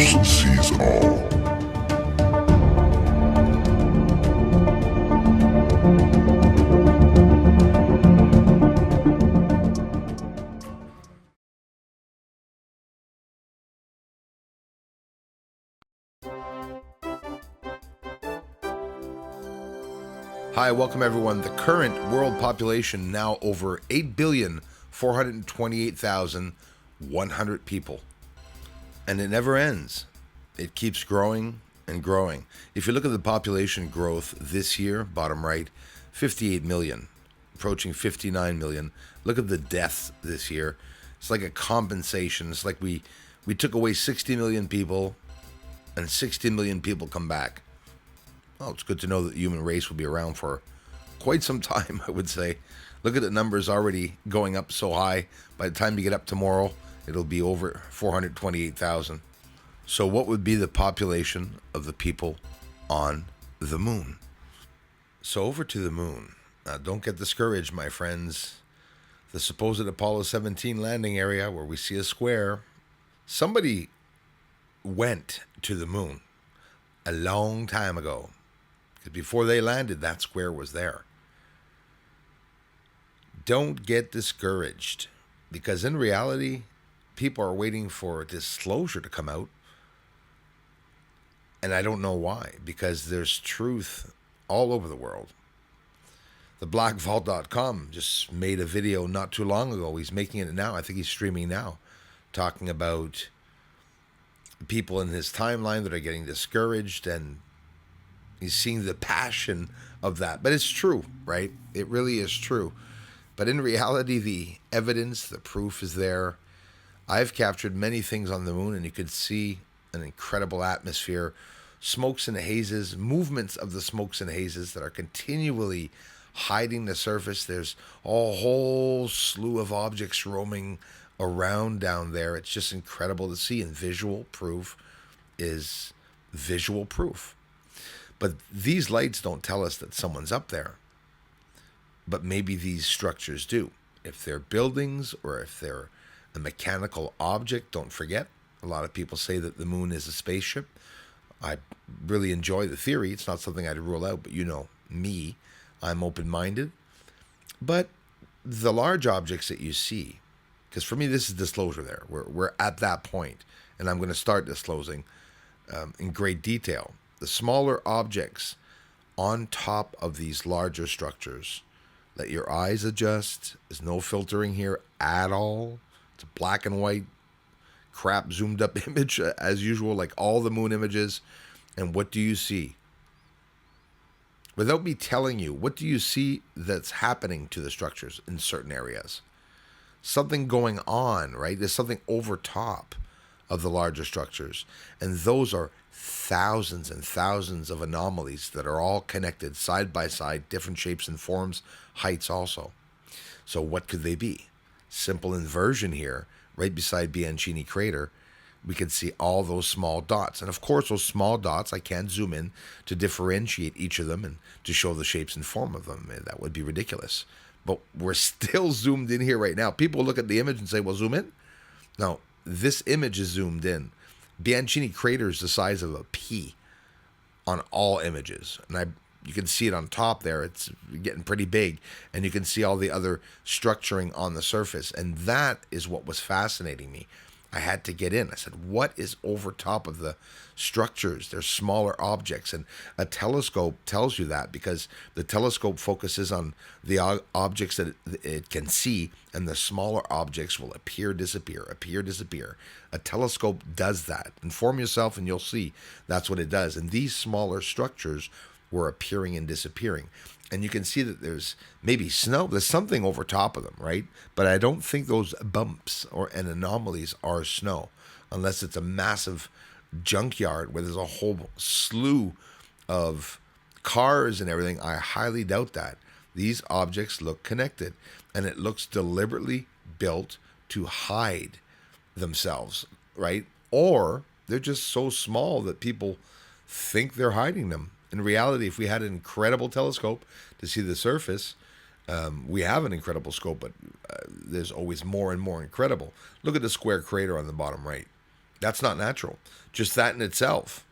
Bruce sees all. Hi, welcome everyone. The current world population now over 8,428,100 people. And it never ends. It keeps growing and growing. If you look at the population growth this year, bottom right, 58 million, approaching 59 million. Look at the deaths this year. It's like a compensation. It's like we took away 60 million people and 60 million people come back. Well, it's good to know that the human race will be around for quite some time, I would say. Look at the numbers already going up so high. By the time you get up tomorrow, it'll be over 428,000. So what would be the population of the people on the moon? So over to the moon. Now, don't get discouraged, my friends. The supposed Apollo 17 landing area where we see a square. Somebody went to the moon a long time ago. Because before they landed, that square was there. Don't get discouraged. Because in reality, people are waiting for a disclosure to come out. And I don't know why. Because there's truth all over the world. TheBlackVault.com just made a video not too long ago. He's making it now. I think he's streaming now. Talking about people in his timeline that are getting discouraged, and he's seeing the passion of that. But it's true, right? It really is true. But in reality, the evidence, the proof is there. I've captured many things on the moon, and you could see an incredible atmosphere, smokes and hazes, movements of the smokes and hazes that are continually hiding the surface. There's a whole slew of objects roaming around down there. It's just incredible to see, and visual proof is visual proof. But these lights don't tell us that someone's up there. But maybe these structures do. If they're buildings or if they're a mechanical object, don't forget. A lot of people say that the moon is a spaceship. I really enjoy the theory. It's not something I'd rule out, but you know me, I'm open-minded. But the large objects that you see, because for me this is disclosure there. We're at that point, and I'm going to start disclosing in great detail. The smaller objects on top of these larger structures, let your eyes adjust. There's no filtering here at all. It's a black and white, crap zoomed up image as usual, like all the moon images. And what do you see? Without me telling you, what do you see that's happening to the structures in certain areas? Something going on, right? There's something over top of the larger structures. And those are thousands and thousands of anomalies that are all connected side by side, different shapes and forms, heights also. So what could they be? Simple inversion here, right beside Bianchini crater, we can see all those small dots. And of course, those small dots, I can't zoom in to differentiate each of them and to show the shapes and form of them. That would be ridiculous. But we're still zoomed in here right now. People look at the image and say, well, zoom in. No, this image is zoomed in. Bianchini crater is the size of a pea on all images. And you can see it on top there. It's getting pretty big. And you can see all the other structuring on the surface. And that is what was fascinating me. I had to get in. I said, what is over top of the structures? They're smaller objects. And a telescope tells you that, because the telescope focuses on the objects that it can see, and the smaller objects will appear, disappear, appear, disappear. A telescope does that. Inform yourself and you'll see that's what it does. And these smaller structures were appearing and disappearing. And you can see that there's maybe snow. There's something over top of them, right? But I don't think those bumps and anomalies are snow, unless it's a massive junkyard where there's a whole slew of cars and everything. I highly doubt that. These objects look connected, and it looks deliberately built to hide themselves, right? Or they're just so small that people think they're hiding them. In reality, if we had an incredible telescope to see the surface, we have an incredible scope, but there's always more and more incredible. Look at the square crater on the bottom right. That's not natural. Just that in itself.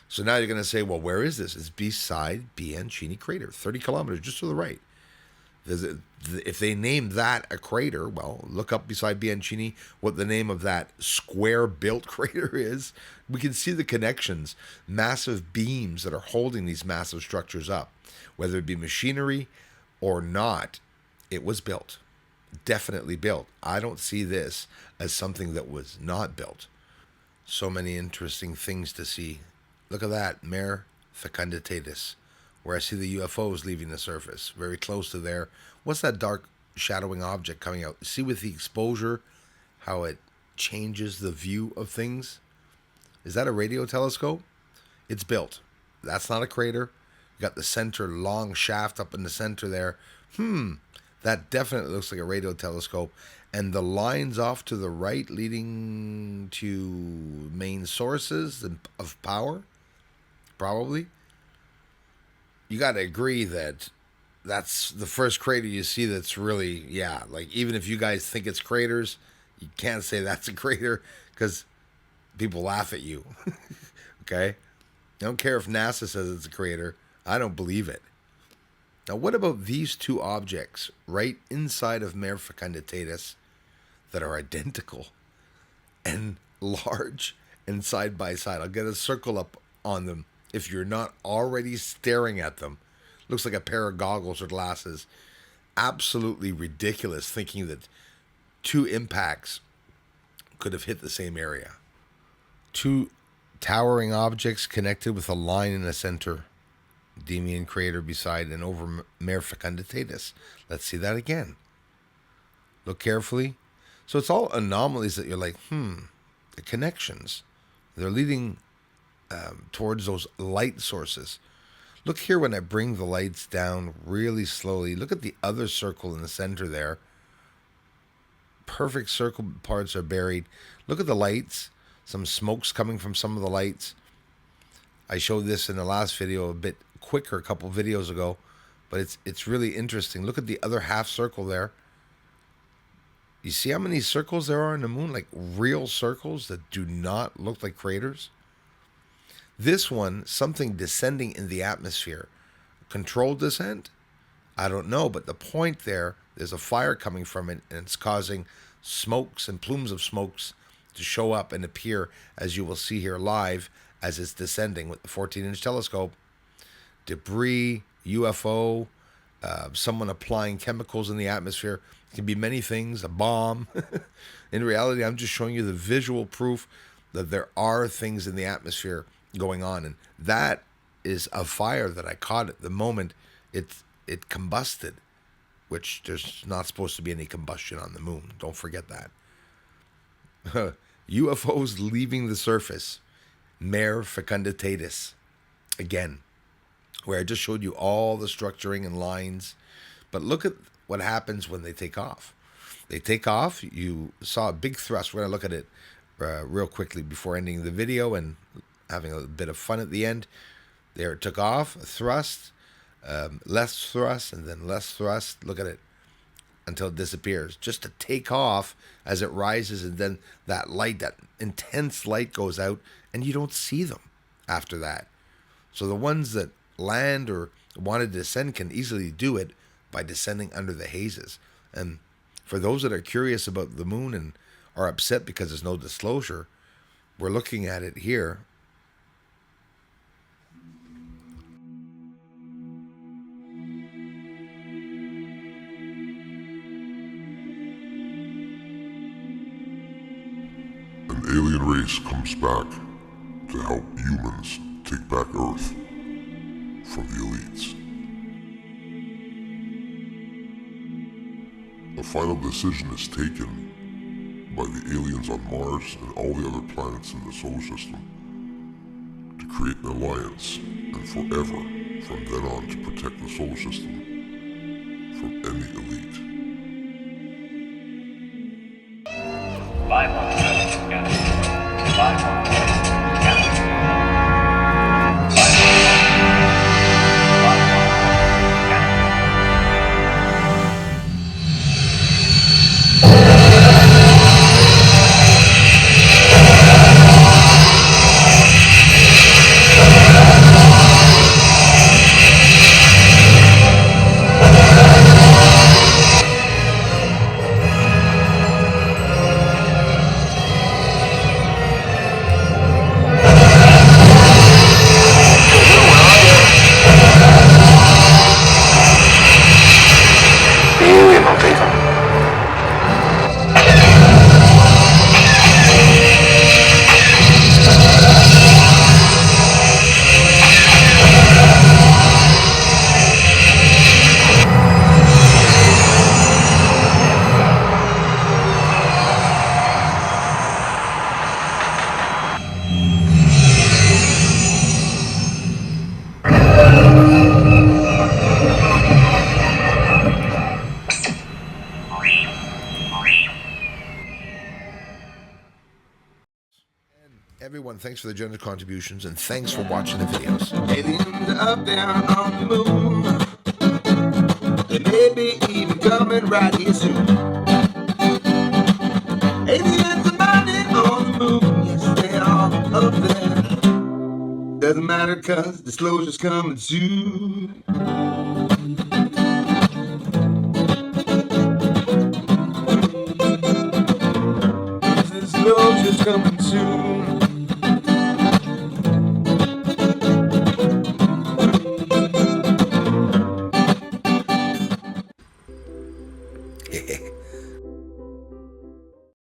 So now you're going to say, well, where is this? It's beside Bianchini Crater, 30 kilometers just to the right. If they name that a crater, well, look up beside Bianchini what the name of that square-built crater is. We can see the connections, massive beams that are holding these massive structures up. Whether it be machinery or not, it was built. Definitely built. I don't see this as something that was not built. So many interesting things to see. Look at that, Mare Fecunditatis, where I see the UFOs leaving the surface, very close to there. What's that dark shadowing object coming out? See with the exposure how it changes the view of things? Is that a radio telescope? It's built. That's not a crater. You got the center long shaft up in the center there. That definitely looks like a radio telescope. And the lines off to the right leading to main sources of power, probably. You got to agree that that's the first crater you see that's really, like even if you guys think it's craters, you can't say that's a crater because people laugh at you. Okay? I don't care if NASA says it's a crater. I don't believe it. Now, what about these two objects right inside of Mare Fecunditatis that are identical and large and side by side? I'll get a circle up on them if you're not already staring at them. Looks like a pair of goggles or glasses. Absolutely ridiculous thinking that two impacts could have hit the same area. Two towering objects connected with a line in the center. Demian crater beside and over Mare Fecunditatis. Let's see that again. Look carefully. So it's all anomalies that you're like, the connections. They're leading towards those light sources. Look here when I bring the lights down really slowly. Look at the other circle in the center there. Perfect circle parts are buried. Look at the lights. Some smoke's coming from some of the lights. I showed this in the last video a bit quicker, a couple videos ago, but it's really interesting. Look at the other half circle there. You see how many circles there are in the moon? Like real circles that do not look like craters. This one, something descending in the atmosphere. Controlled descent? I don't know, but the point there's a fire coming from it, and it's causing smokes and plumes of smokes to show up and appear, as you will see here live, as it's descending with the 14-inch telescope. Debris, UFO, someone applying chemicals in the atmosphere. It can be many things, a bomb. In reality, I'm just showing you the visual proof that there are things in the atmosphere going on. And that is a fire that I caught at the moment it combusted, which there's not supposed to be any combustion on the moon. Don't forget that. UFOs leaving the surface. Mare Fecunditatis. Again, where I just showed you all the structuring and lines. But look at what happens when they take off. They take off. You saw a big thrust. We're going to look at it real quickly before ending the video and having a bit of fun at the end. There it took off, a thrust, less thrust, and then less thrust. Look at it until it disappears. Just to take off as it rises, and then that light, that intense light goes out, and you don't see them after that. So the ones that land or want to descend can easily do it by descending under the hazes. And for those that are curious about the moon and are upset because there's no disclosure, we're looking at it here. An alien race comes back to help humans take back Earth from the elites. A final decision is taken by the aliens on Mars and all the other planets in the solar system to create an alliance and forever from then on to protect the solar system from any elite. 517 scanning. 517 scanning. Everyone, thanks for the generous contributions, and thanks for watching the videos. Aliens are up there on the moon. They may be even coming right here soon. Aliens are landing on the moon. Yes, they are up there. Doesn't matter, cause disclosure's coming soon. Disclosure's coming soon.